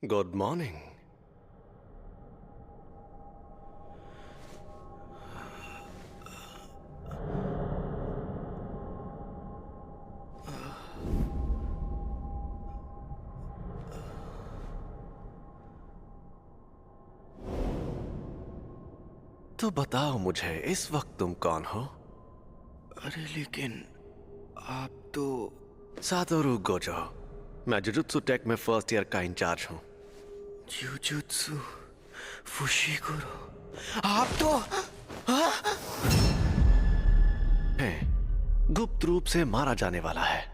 Good morning. तो बताओ मुझे इस वक्त तुम कौन हो? अरे लेकिन आप तो सातोरू गोजो। मैं जुजुत्सु टेक में फर्स्ट ईयर का इंचार्ज हूं। जुजुत्सु फुशिकुरो, आप तो गुप्त रूप से मारा जाने वाला है।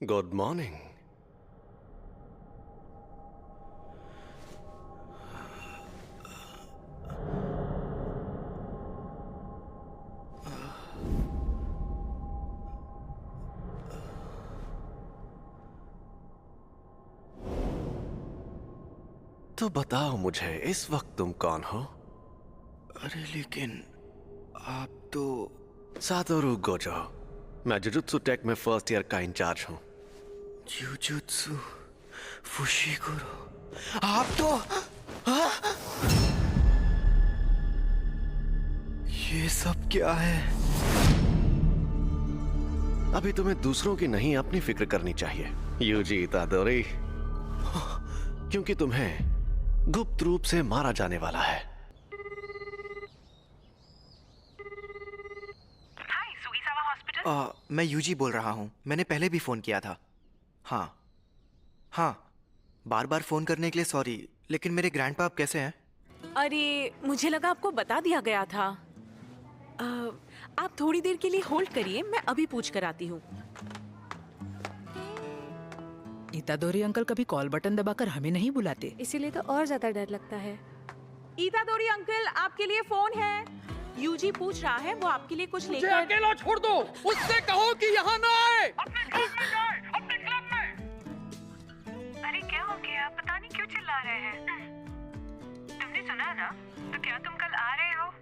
Good morning. तो बताओ मुझे इस वक्त तुम कौन हो? अरे लेकिन आप तो सातोरू गोजो। मैं जुजुत्सु टेक में फर्स्ट ईयर का इंचार्ज हूं। जुजुत्सु फुशिकुरो, आप तो ये सब क्या है? अभी तुम्हें दूसरों की नहीं अपनी फिक्र करनी चाहिए, यूजी इतादोरी, क्योंकि तुम्हें गुप्त रूप से मारा जाने वाला है। हाय, सुगीसावा हॉस्पिटल। मैं यूजी बोल रहा हूँ। मैंने पहले भी फोन किया था। हाँ, बार बार फोन करने के लिए सॉरी, लेकिन मेरे ग्रैंडपा आप कैसे हैं? अरे मुझे लगा आपको बता दिया गया था। आप थोड़ी देर के लिए होल्ड करिए, मैं अभी पूछ कर आती हूँ। इतादोरी अंकल कभी कॉल बटन दबाकर हमें नहीं बुलाते। इसीलिए तो और ज्यादा डर लगता है। इतादोरी अंकल, आपके लिए फोन है। यूजी पूछ रहा है, वो आपके लिए कुछ मुझे लेकर। अकेला छोड़ दो, उससे कहो कि यहाँ ना आए। अपने क्लब में। अरे क्या हो गया? पता नहीं क्यों चिल्ला रहे हैं। तुमने सुना ना? तो क्या तुम कल आ रहे हो?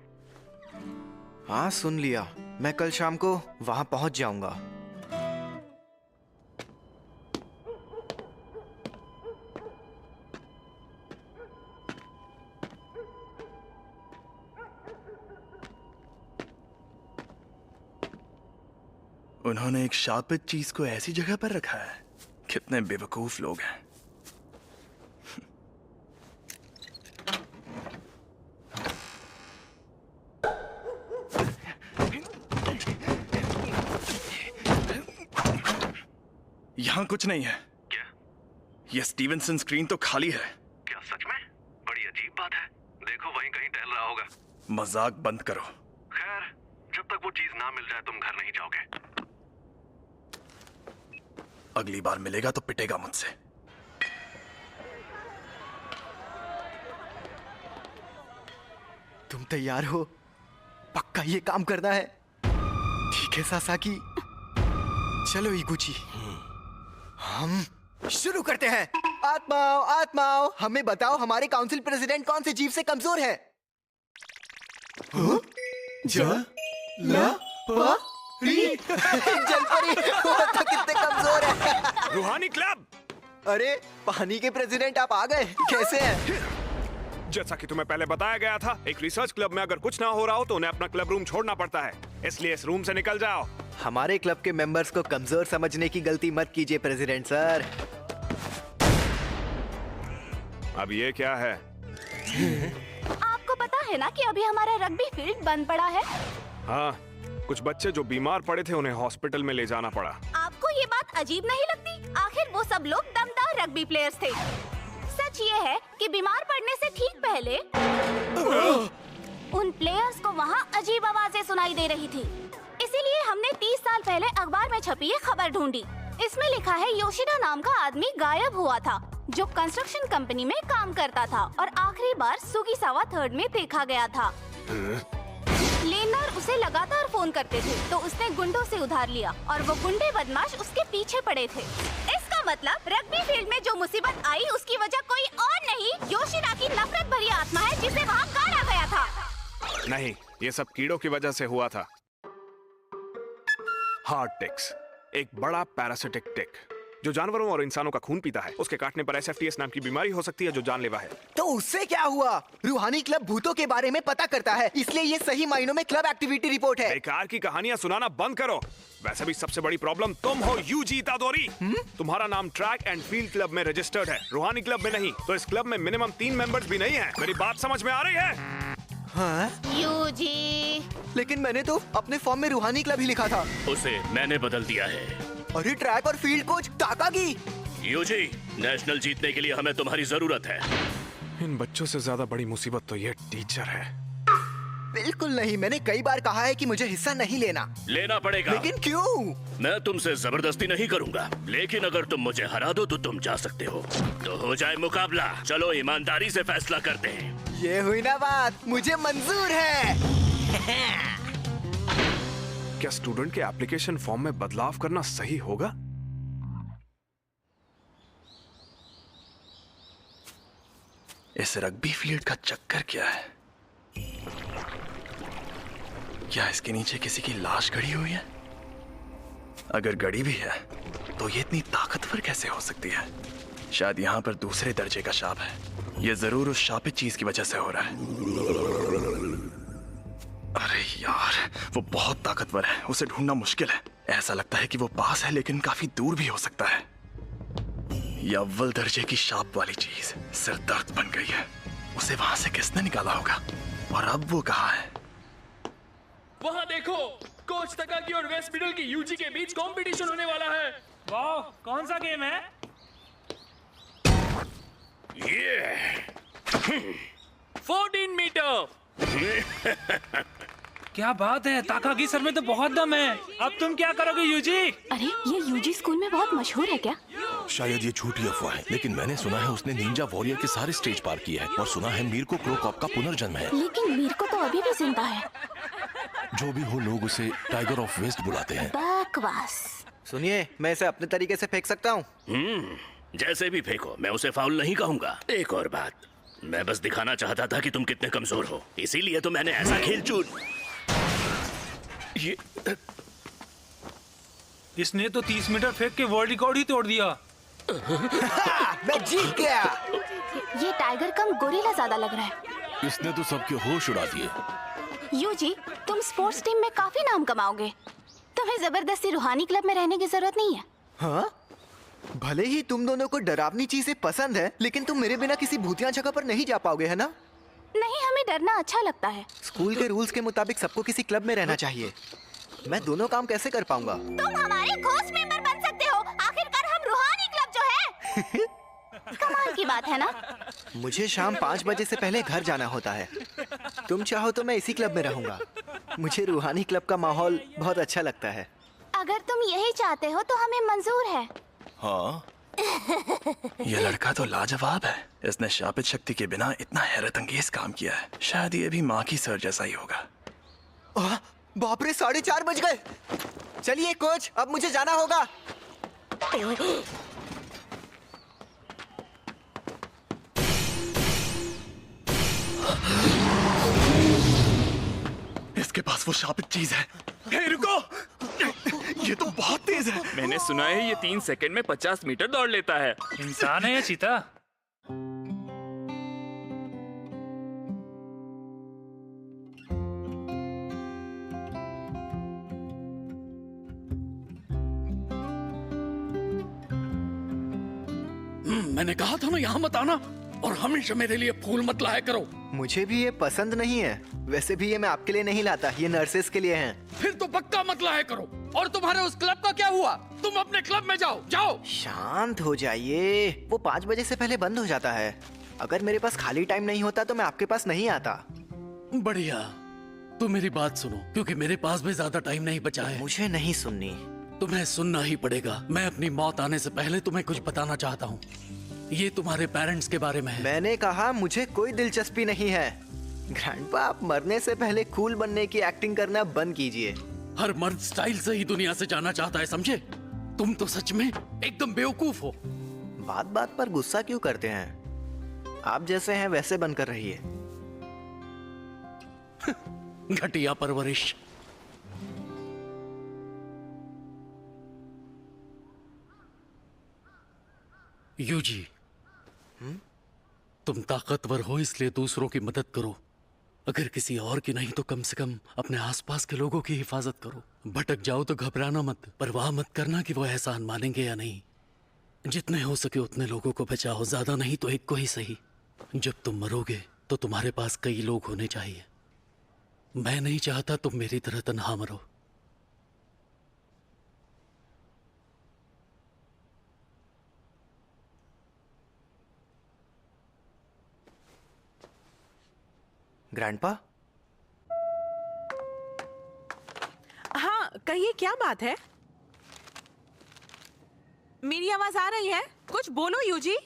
हाँ, सुन लिया। मैं कल शाम को वहाँ पहुँच जाऊंगा। उन्होंने एक शापित चीज को ऐसी जगह पर रखा है। कितने बेवकूफ लोग हैं। यहाँ कुछ नहीं है। क्या? ये स्टीवनसन स्क्रीन तो खाली है। क्या सच में? बड़ी अजीब बात है। देखो वहीं कहीं टहल रहा होगा। मजाक बंद करो। खैर, जब तक वो चीज ना मिल जाए तुम घर नहीं जाओगे। अगली बार मिलेगा तो पिटेगा मुझसे। तुम तैयार हो? पक्का ये काम करना है। ठीक है सासाकी, चलो इगुची, हम शुरू करते हैं। आत्माओं आत्माओं, हमें बताओ हमारे काउंसिल प्रेसिडेंट कौन से जीव से कमजोर है? जलपरी, वो तो कितने कमजोर है। रूहानी क्लब। अरे पानी के प्रेसिडेंट आप आ गए, कैसे हैं? जैसा कि तुम्हें पहले बताया गया था, एक रिसर्च क्लब में अगर कुछ ना हो रहा हो तो उन्हें अपना क्लब रूम छोड़ना पड़ता है, इसलिए इस रूम से निकल जाओ। हमारे क्लब के मेंबर्स को कमजोर समझने की गलती मत कीजिए प्रेसिडेंट सर। अब ये क्या है? आपको पता है ना कि अभी हमारा रग्बी फील्ड बंद पड़ा है। हाँ, कुछ बच्चे जो बीमार पड़े थे उन्हें हॉस्पिटल में ले जाना पड़ा। आपको ये बात अजीब नहीं लगती? आखिर वो सब लोग दमदार रग्बी प्लेयर्स थे। सच ये है कि बीमार पड़ने से ठीक पहले उन प्लेयर्स को वहाँ अजीब आवाजें सुनाई दे रही थी। इसीलिए हमने 30 साल पहले अखबार में छपी ये खबर ढूंढी। इसमें लिखा है योशिदा नाम का आदमी गायब हुआ था, जो कंस्ट्रक्शन कंपनी में काम करता था और आखिरी बार सुगीसावा 3rd में देखा गया था। लेनदार उसे लगातार फोन करते थे, तो उसने गुंडों से उधार लिया और वो गुंडे बदमाश उसके पीछे पड़े थे। इसका मतलब रग्बी फील्ड में जो मुसीबत आई उसकी वजह कोई और नहीं, योशिदा की नफरत भरी आत्मा है जिसे वहाँ गाड़ा गया था। नहीं, ये सब कीड़ों की वजह से हुआ था। हार्ट टिक्स, एक बड़ा पैरासिटिक टिक जो जानवरों और इंसानों का खून पीता है उसके काटने पर SFTS नाम की बीमारी हो सकती है जो जानलेवा है। तो उससे क्या हुआ? रूहानी क्लब भूतों के बारे में पता करता है, इसलिए ये सही मायनों में क्लब एक्टिविटी रिपोर्ट है। बेकार की कहानियां सुनाना बंद करो। वैसे भी सबसे बड़ी प्रॉब्लम तुम हो यूजी इतादोरी। तुम्हारा नाम ट्रैक एंड फील्ड क्लब में रजिस्टर्ड है, रूहानी क्लब में नहीं। तो इस क्लब में मिनिमम 3 मेंबर्स भी नहीं है। मेरी बात समझ में आ रही है? हाँ? यूजी, लेकिन मैंने तो अपने फॉर्म में रूहानी क्लब ही लिखा था। उसे मैंने बदल दिया है। अरे ट्रैक और फील्ड कोच ताकागी। यूजी, नेशनल जीतने के लिए हमें तुम्हारी जरूरत है। इन बच्चों से ज्यादा बड़ी मुसीबत तो ये टीचर है। बिल्कुल नहीं, मैंने कई बार कहा है कि मुझे हिस्सा नहीं लेना। लेना पड़ेगा। लेकिन क्यों? मैं तुमसे जबरदस्ती नहीं करूंगा, लेकिन अगर तुम मुझे हरा दो तो तुम जा सकते हो। तो हो जाए मुकाबला। चलो ईमानदारी से फैसला करते हैं। ये हुई ना बात, मुझे मंजूर है। क्या स्टूडेंट के एप्लीकेशन फॉर्म में बदलाव करना सही होगा? इस रग्बी फील्ड का चक्कर क्या है? क्या इसके नीचे किसी की लाश गड़ी हुई है? अगर गड़ी भी है तो ये इतनी ताकतवर कैसे हो सकती है? शायद यहाँ पर दूसरे दर्जे का शाप है। ये जरूर उस शापित चीज की वजह से हो रहा है। अरे यार, वो बहुत ताकतवर है, उसे ढूंढना मुश्किल है। ऐसा लगता है कि वो पास है लेकिन काफी दूर भी हो सकता है। ये अव्वल दर्जे की शाप वाली चीज सिर दर्द बन गई है। उसे वहां से किसने निकाला होगा? और अब वो कहाँ है? वहाँ देखो, कोच तकागी और वेस्ट मिडल की यूजी के बीच कंपटीशन होने वाला है। वाह, कौन सा गेम है? ये 14 मीटर। क्या बात है, ताकागी सर में तो बहुत दम है। अब तुम क्या करोगे यूजी? अरे ये यूजी स्कूल में बहुत मशहूर है क्या? शायद ये झूठी अफवाह है, लेकिन मैंने सुना है उसने निंजा वॉरियर के सारे स्टेज पार किए हैं और सुना है मीर को क्रोकॉप का पुनर्जन्म है। लेकिन मीर को तो अभी भी जिंदा है। जो भी हो, लोग उसे टाइगर ऑफ वेस्ट बुलाते हैं। बकवास। सुनिए, मैं इसे अपने तरीके से फेंक सकता हूँ। जैसे भी फेंको, मैं उसे फाउल नहीं कहूंगा। एक और बात, मैं बस दिखाना चाहता था कि तुम कितने कमजोर हो, इसीलिए तो मैंने ऐसा खेल चुन। ये इसने तो 30 मीटर फेंक के वर्ल्ड रिकॉर्ड ही तोड़ दिया। मैं जीत गया। ये टाइगर कम गोरिल्ला ज्यादा लग रहा है। इसने तो सबके होश उड़ा दिए। यूजी, तुम स्पोर्ट्स टीम में काफी नाम कमाओगे। तुम्हें जबरदस्ती रूहानी क्लब में रहने की जरूरत नहीं है। हाँ? भले ही तुम दोनों को डरावनी चीजें पसंद है, लेकिन तुम मेरे बिना किसी भूतिया जगह पर नहीं जा पाओगे, है ना? नहीं, हमें डरना अच्छा लगता है। स्कूल के रूल्स के मुताबिक सबको किसी क्लब में रहना चाहिए। मैं दोनों काम कैसे कर पाऊंगा? तुम हमारे घोस्ट मेंबर बन सकते हो। आखिरकार हम रूहानी क्लब जो है। कमाल की बात है ना? मुझे शाम 5 बजे से पहले घर जाना होता है। तुम चाहो तो मैं इसी क्लब में रहूंगा। मुझे रूहानी क्लब का माहौल बहुत अच्छा लगता है। अगर तुम यही चाहते हो तो हमें मंजूर है। हाँ, ये लड़का तो लाजवाब है। इसने शापित शक्ति के बिना इतना हैरत अंगेज काम किया है। शायद ये भी माँ की सर जैसा ही होगा। बाप रे, 4:30 बज गए। चलिए कोच, अब मुझे जाना होगा। इसके पास वो शापित चीज है। हे रुको, ये तो बहुत तेज है। मैंने सुना है ये 3 सेकंड में 50 मीटर दौड़ लेता है। इंसान है या चीता? मैंने कहा था ना यहाँ मत आना, और हमेशा मेरे लिए फूल मत लाया करो। मुझे भी ये पसंद नहीं है। वैसे भी ये मैं आपके लिए नहीं लाता, ये नर्सेस के लिए हैं। फिर तो पक्का मत लाया करो। और तुम्हारे उस क्लब का क्या हुआ? तुम अपने क्लब में जाओ, जाओ। शांत हो जाइए, वो 5 बजे से पहले बंद हो जाता है। अगर मेरे पास खाली टाइम नहीं होता तो मैं आपके पास नहीं आता। बढ़िया, तो मेरी बात सुनो, क्योंकि मेरे पास भी ज्यादा टाइम नहीं बचा है। मुझे नहीं सुननी। तुम्हें सुनना ही पड़ेगा। मैं अपनी मौत आने से पहले तुम्हें कुछ बताना चाहता हूँ। ये तुम्हारे पेरेंट्स के बारे में है। मैंने कहा मुझे कोई दिलचस्पी नहीं है। ग्रैंडपा, आप मरने से पहले कूल बनने की एक्टिंग करना बंद कीजिए। हर मर्द स्टाइल से ही दुनिया से जाना चाहता है, समझे? तुम तो सच में एकदम बेवकूफ हो। बात बात पर गुस्सा क्यों करते हैं? आप जैसे हैं वैसे बनकर रहिए। घटिया परवरिश। यूजी, तुम ताकतवर हो इसलिए दूसरों की मदद करो। अगर किसी और की नहीं तो कम से कम अपने आसपास के लोगों की हिफाजत करो। भटक जाओ तो घबराना मत, परवाह मत करना कि वो एहसान मानेंगे या नहीं। जितने हो सके उतने लोगों को बचाओ, ज्यादा नहीं तो एक को ही सही। जब तुम मरोगे तो तुम्हारे पास कई लोग होने चाहिए। मैं नहीं चाहता तुम मेरी तरह तन्हा मरो। ग्रैंडपा? हाँ, कहिए क्या बात है? मेरी आवाज आ रही है? कुछ बोलो यूजी।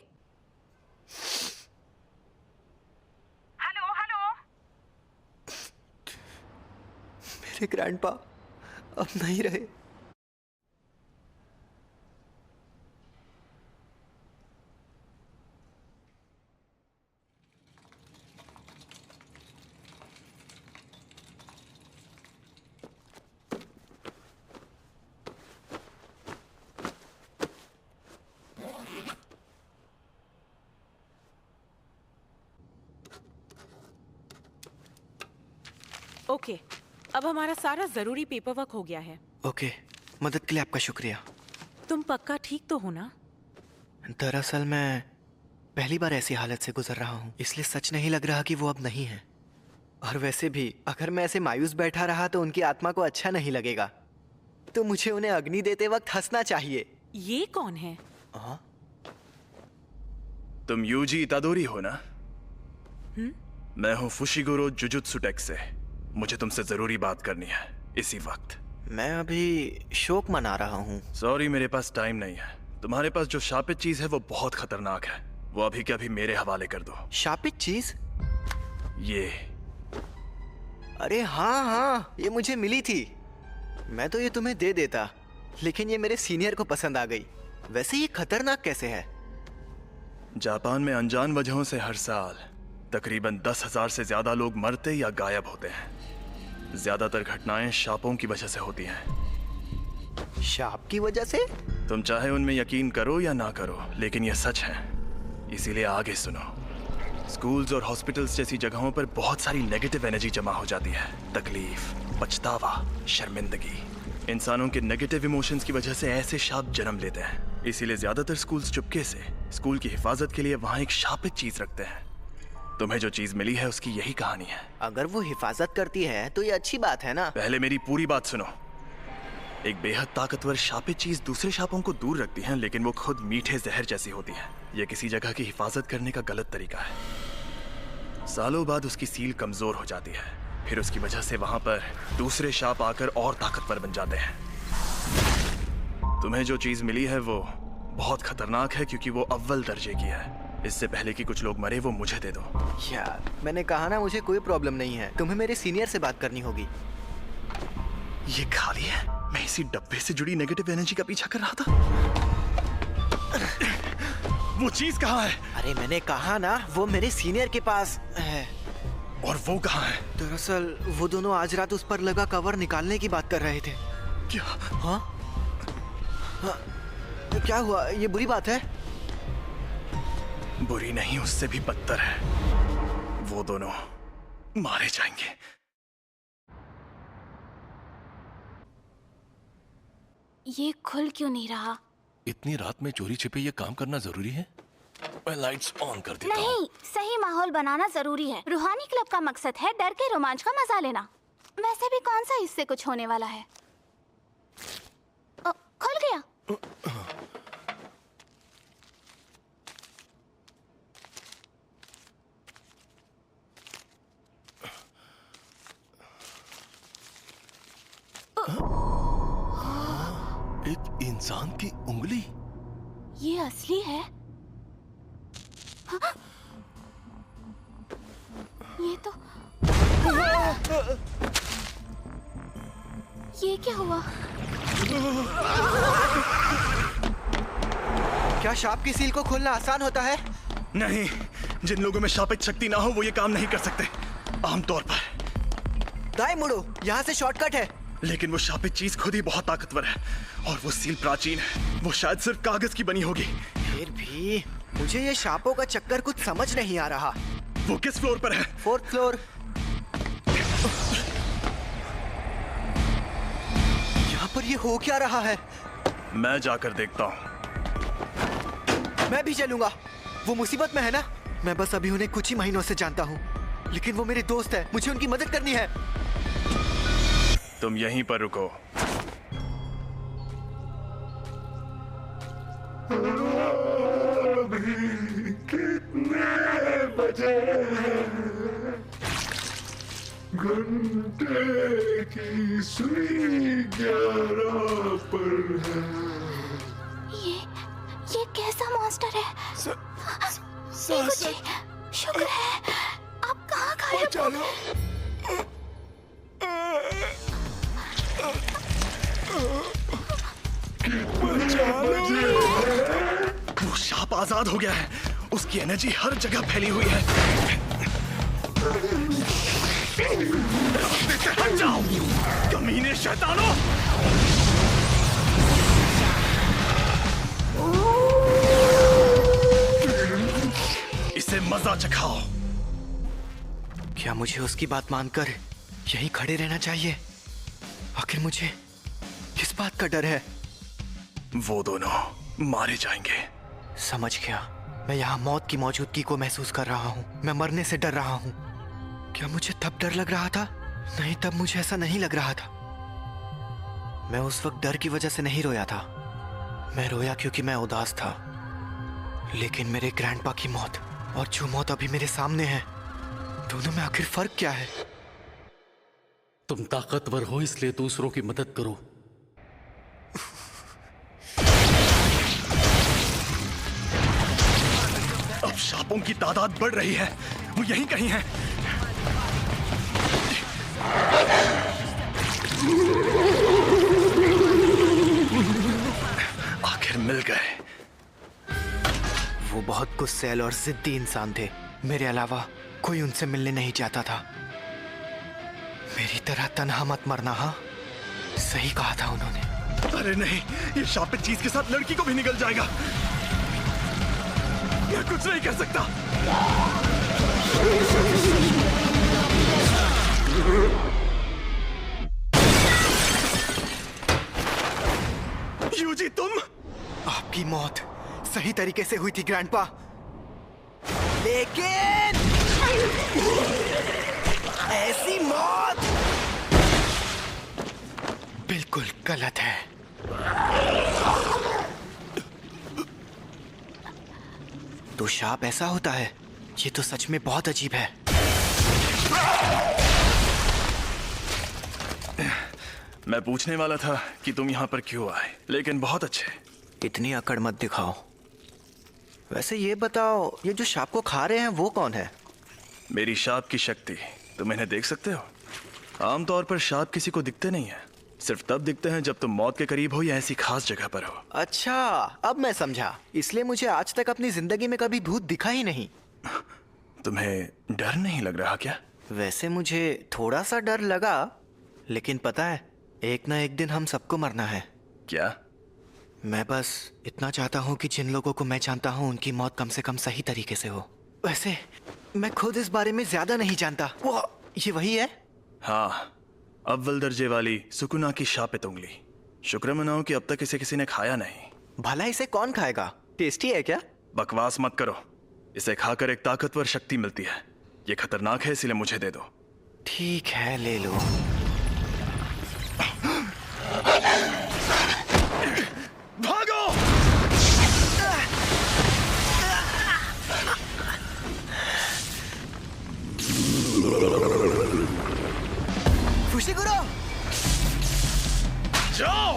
Hello hello. मेरे ग्रैंडपा अब नहीं रहे। ओके, अब हमारा सारा जरूरी पेपर वर्क हो गया है। ओके, मदद के लिए आपका शुक्रिया। तुम पक्का ठीक तो हो ना? दरअसल मैं पहली बार ऐसी हालत से गुजर रहा हूँ, इसलिए सच नहीं लग रहा कि वो अब नहीं है। और वैसे भी अगर मैं ऐसे मायूस बैठा रहा तो उनकी आत्मा को अच्छा नहीं लगेगा। तो मुझे उन्हें अग्नि देते वक्त हंसना चाहिए। ये कौन है? तुम यूजी इतादोरी हो ना? मैं हूँ फुशिगुरो जुजुत्सु टेक से। मुझे तुमसे जरूरी बात करनी है इसी वक्त। मैं अभी शोक मना रहा हूँ। सॉरी, मेरे पास टाइम नहीं है। तुम्हारे पास जो शापित चीज है वो बहुत खतरनाक है। वो अभी के अभी मेरे हवाले कर दो। शापित चीज? ये। अरे हाँ हाँ, ये मुझे मिली थी। मैं तो ये तुम्हें दे देता, लेकिन ये मेरे सीनियर को पसंद आ गई। वैसे ये खतरनाक कैसे है? जापान में अनजान वजहों से हर साल तकरीबन 10,000 से ज्यादा लोग मरते या गायब होते हैं। ज्यादातर घटनाएं शापों की वजह से होती हैं। शाप की वजह से? तुम चाहे उनमें यकीन करो या ना करो, लेकिन यह सच है। इसीलिए आगे सुनो। स्कूल्स और हॉस्पिटल्स जैसी जगहों पर बहुत सारी नेगेटिव एनर्जी जमा हो जाती है। तकलीफ, पछतावा, शर्मिंदगी। इंसानों के नेगेटिव इमोशंस की वजह से ऐसे शाप जन्म लेते हैं। इसीलिए ज्यादातर स्कूल्स चुपके से स्कूल की हिफाजत के लिए वहां एक शापित चीज रखते हैं। तुम्हें जो चीज मिली है उसकी यही कहानी है। अगर वो हिफाजत करती है तो ये अच्छी बात है ना? पहले मेरी पूरी बात सुनो। एक बेहद ताकतवर शापित चीज दूसरे शापों को दूर रखती है, लेकिन वो खुद मीठे जहर जैसी होती है। ये किसी जगह की हिफाजत करने का गलत तरीका है। सालों बाद उसकी सील कमजोर हो जाती है, फिर उसकी वजह से वहां पर दूसरे शाप आकर और ताकतवर बन जाते हैं। तुम्हें जो चीज मिली है वो बहुत खतरनाक है, क्योंकि वो अव्वल दर्जे की है। इससे पहले कि कुछ लोग मरे वो मुझे दे दो। यार, मैंने कहा ना मुझे कोई प्रॉब्लम नहीं है। तुम्हें मेरे सीनियर से बात करनी होगी। ये खाली है। मैं इसी डब्बे से जुड़ी नेगेटिव एनर्जी का पीछा कर रहा था। वो चीज कहाँ है? अरे मैंने कहा ना, वो मेरे सीनियर के पास है। और वो कहाँ है? दरअसल वो दोनों आज रात उस पर लगा कवर निकालने की बात कर रहे थे। क्या? हाँ? क्या हुआ? ये बुरी बात है? बुरी नहीं, उससे भी बदतर है। वो दोनों मारे जाएंगे। ये खुल क्यों नहीं रहा? इतनी रात में चोरी छिपे ये काम करना जरूरी है? मैं लाइट्स ऑन कर देता हूँ। नहीं, सही माहौल बनाना जरूरी है। रूहानी क्लब का मकसद है डर के रोमांच का मजा लेना। वैसे भी कौन सा इससे कुछ होने वाला है? खुल गया। एक इंसान की उंगली। ये असली है? हाँ? ये तो ये क्या हुआ? क्या शाप की सील को खोलना आसान होता है? नहीं, जिन लोगों में शापित शक्ति ना हो वो ये काम नहीं कर सकते आमतौर पर। दाएं मुड़ो, यहाँ से शॉर्टकट है। लेकिन वो शापित चीज खुद ही बहुत ताकतवर है और वो सील प्राचीन है। वो शायद सिर्फ कागज की बनी होगी। फिर भी मुझे ये शापों का चक्कर कुछ समझ नहीं आ रहा। वो किस फ्लोर पर है? 4th floor. यहाँ पर ये हो क्या रहा है? मैं जाकर देखता हूँ। मैं भी चलूंगा। वो मुसीबत में है ना? मैं बस अभी उन्हें कुछ ही महीनों से जानता हूँ, लेकिन वो मेरे दोस्त है, मुझे उनकी मदद करनी है। तुम यहीं पर रुको। कितने बजे घंटे की सुई 11 पर है। ये कैसा मॉन्स्टर है? जी, शुक्र है आप कहाँ गायब हो? वो सांप आजाद हो गया है। उसकी एनर्जी हर जगह फैली हुई है। रास्ते से हट जाओ, कमीने शैतानों! इसे मजा चखाओ। क्या मुझे उसकी बात मानकर यहीं खड़े रहना चाहिए? आखिर मुझे किस बात का डर है? वो दोनों मारे जाएंगे। समझ गया। मैं यहाँ मौत की मौजूदगी को महसूस कर रहा हूँ। मैं मरने से डर रहा हूँ। क्या मुझे तब डर लग रहा था? नहीं, तब मुझे ऐसा नहीं लग रहा था। मैं उस वक्त डर की वजह से नहीं रोया था। मैं रोया क्योंकि मैं उदास था। लेकिन मेरे ग्रैंडपा की मौत और जो मौत अभी मेरे सामने है, दोनों में आखिर फर्क क्या है? तुम ताकतवर हो इसलिए दूसरों की मदद करो। अब शापों की तादाद बढ़ रही है। वो यहीं कहीं है। आखिर मिल गए। वो बहुत गुस्सैल और जिद्दी इंसान थे। मेरे अलावा कोई उनसे मिलने नहीं चाहता था। मेरी तरह तन्हा मत मरना। हाँ, सही कहा था उन्होंने। अरे नहीं, ये शापित चीज के साथ लड़की को भी निगल जाएगा। मैं कुछ नहीं कर सकता। यूजी, तुम? आपकी मौत सही तरीके से हुई थी ग्रैंडपा, लेकिन ऐसी मौत बिल्कुल गलत है। तो शाप ऐसा होता है? ये तो सच में बहुत अजीब है। मैं पूछने वाला था कि तुम यहाँ पर क्यों आए, लेकिन बहुत अच्छे। इतनी अकड़ मत दिखाओ। वैसे ये बताओ, ये जो शाप को खा रहे हैं वो कौन है? मेरी शाप की शक्ति तुम इन्हें देख सकते हो। आमतौर पर शाप किसी को दिखते नहीं है। सिर्फ तब दिखते हैं जब तुम मौत के करीब हो या ऐसी खास जगह पर हो। अच्छा, अब मैं समझा। इसलिए मुझे आज तक अपनी जिंदगी में कभी भूत दिखा ही नहीं। तुम्हें डर नहीं लग रहा क्या? वैसे मुझे थोड़ा सा डर लगा, लेकिन पता है, एक ना एक दिन हम सबको मरना है। क्या? मैं बस इतना चाहता हूँ कि जिन लोगों को मैं जानता हूँ उनकी मौत कम से कम सही तरीके से हो। वैसे मैं खुद इस बारे में ज्यादा नहीं जानता। वो ये वही है? हाँ, अव्वल दर्जे वाली सुकुना की शापित उंगली। शुक्र मनाओ कि अब तक इसे किसी ने खाया नहीं। भला इसे कौन खाएगा? टेस्टी है क्या? बकवास मत करो। इसे खाकर एक ताकतवर शक्ति मिलती है। ये खतरनाक है, इसलिए मुझे दे दो। ठीक है, ले लो। भागो! फुशिगुरो! जाओ!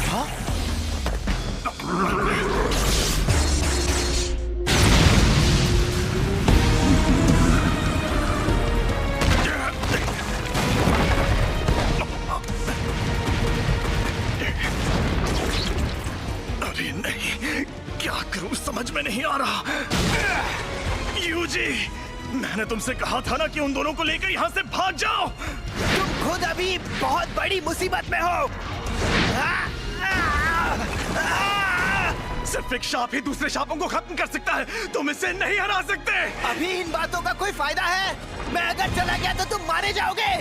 हाँ? अरे नहीं, क्या करूं समझ में नहीं आ रहा। यूजी, मैंने तुमसे कहा था ना कि उन दोनों को लेकर यहां से भाग जाओ। तुम खुद अभी बहुत बड़ी मुसीबत में हो। सिर्फ एक शाप ही दूसरे शापों को खत्म कर सकता है, तुम इसे नहीं हरा सकते। अभी इन बातों का कोई फायदा है? मैं अगर चला गया तो तुम मारे जाओगे।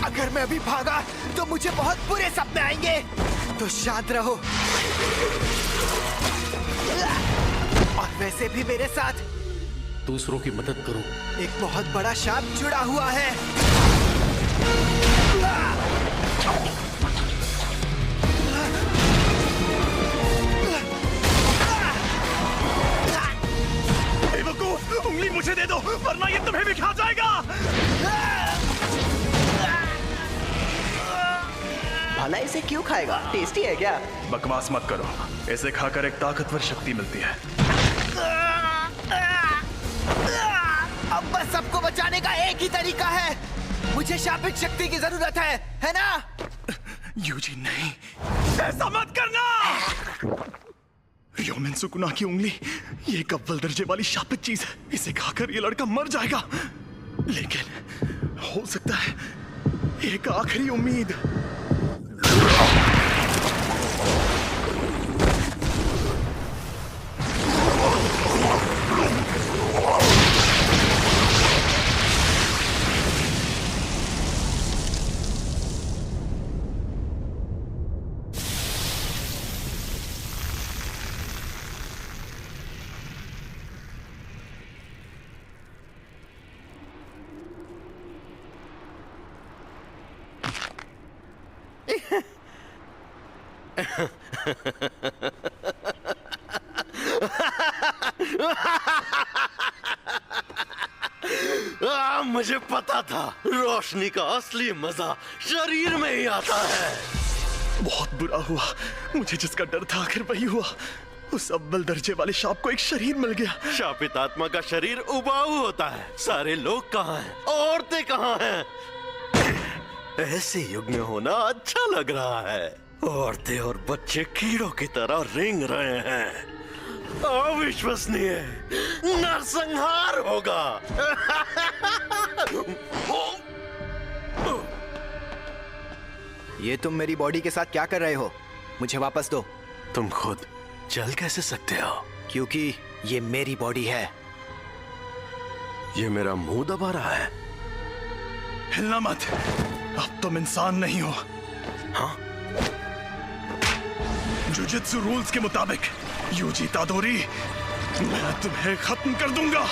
अगर मैं अभी भागा तो मुझे बहुत बुरे सपने आएंगे, तो शांत रहो। और वैसे भी मेरे साथ दूसरों की मदद करो। एक बहुत बड़ा शाप जुड़ा हुआ है। बेवकूफ, उंगली मुझे दे दो वरना ये तुम्हें भी खा जाएगा। भला इसे क्यों खाएगा? टेस्टी है क्या? बकवास मत करो, इसे खाकर एक ताकतवर शक्ति मिलती है। अब बस सबको बचाने का एक ही तरीका है। मुझे शापित शक्ति की जरूरत है ना? यूजी नहीं, ऐसा मत करना। योमिन सुकुना की उंगली ये एक अव्वल दर्जे वाली शापित चीज है, इसे खाकर ये लड़का मर जाएगा। लेकिन हो सकता है एक आखिरी उम्मीद। मुझे पता था रोशनी का असली मजा शरीर में ही आता है। बहुत बुरा हुआ, मुझे जिसका डर था आखिर वही हुआ। उस अव्वल दर्जे वाले शाप को एक शरीर मिल गया। शापित आत्मा का शरीर उबाऊ होता है। सारे लोग कहाँ हैं? औरतें कहाँ हैं? ऐसे युग में होना अच्छा लग रहा है। औरतें और बच्चे कीड़ों की तरह रेंग रहे हैं। अविश्वसनीय, नरसंहार होगा। ये तुम मेरी बॉडी के साथ क्या कर रहे हो? मुझे वापस दो। तुम खुद चल कैसे सकते हो? क्योंकि ये मेरी बॉडी है। ये मेरा मुंह दबा रहा है। हिलना मत, अब तुम इंसान नहीं हो। हाँ? जुजित्सु रूल्स के मुताबिक यूजी इतादोरी, मैं तुम्हें खत्म कर दूंगा।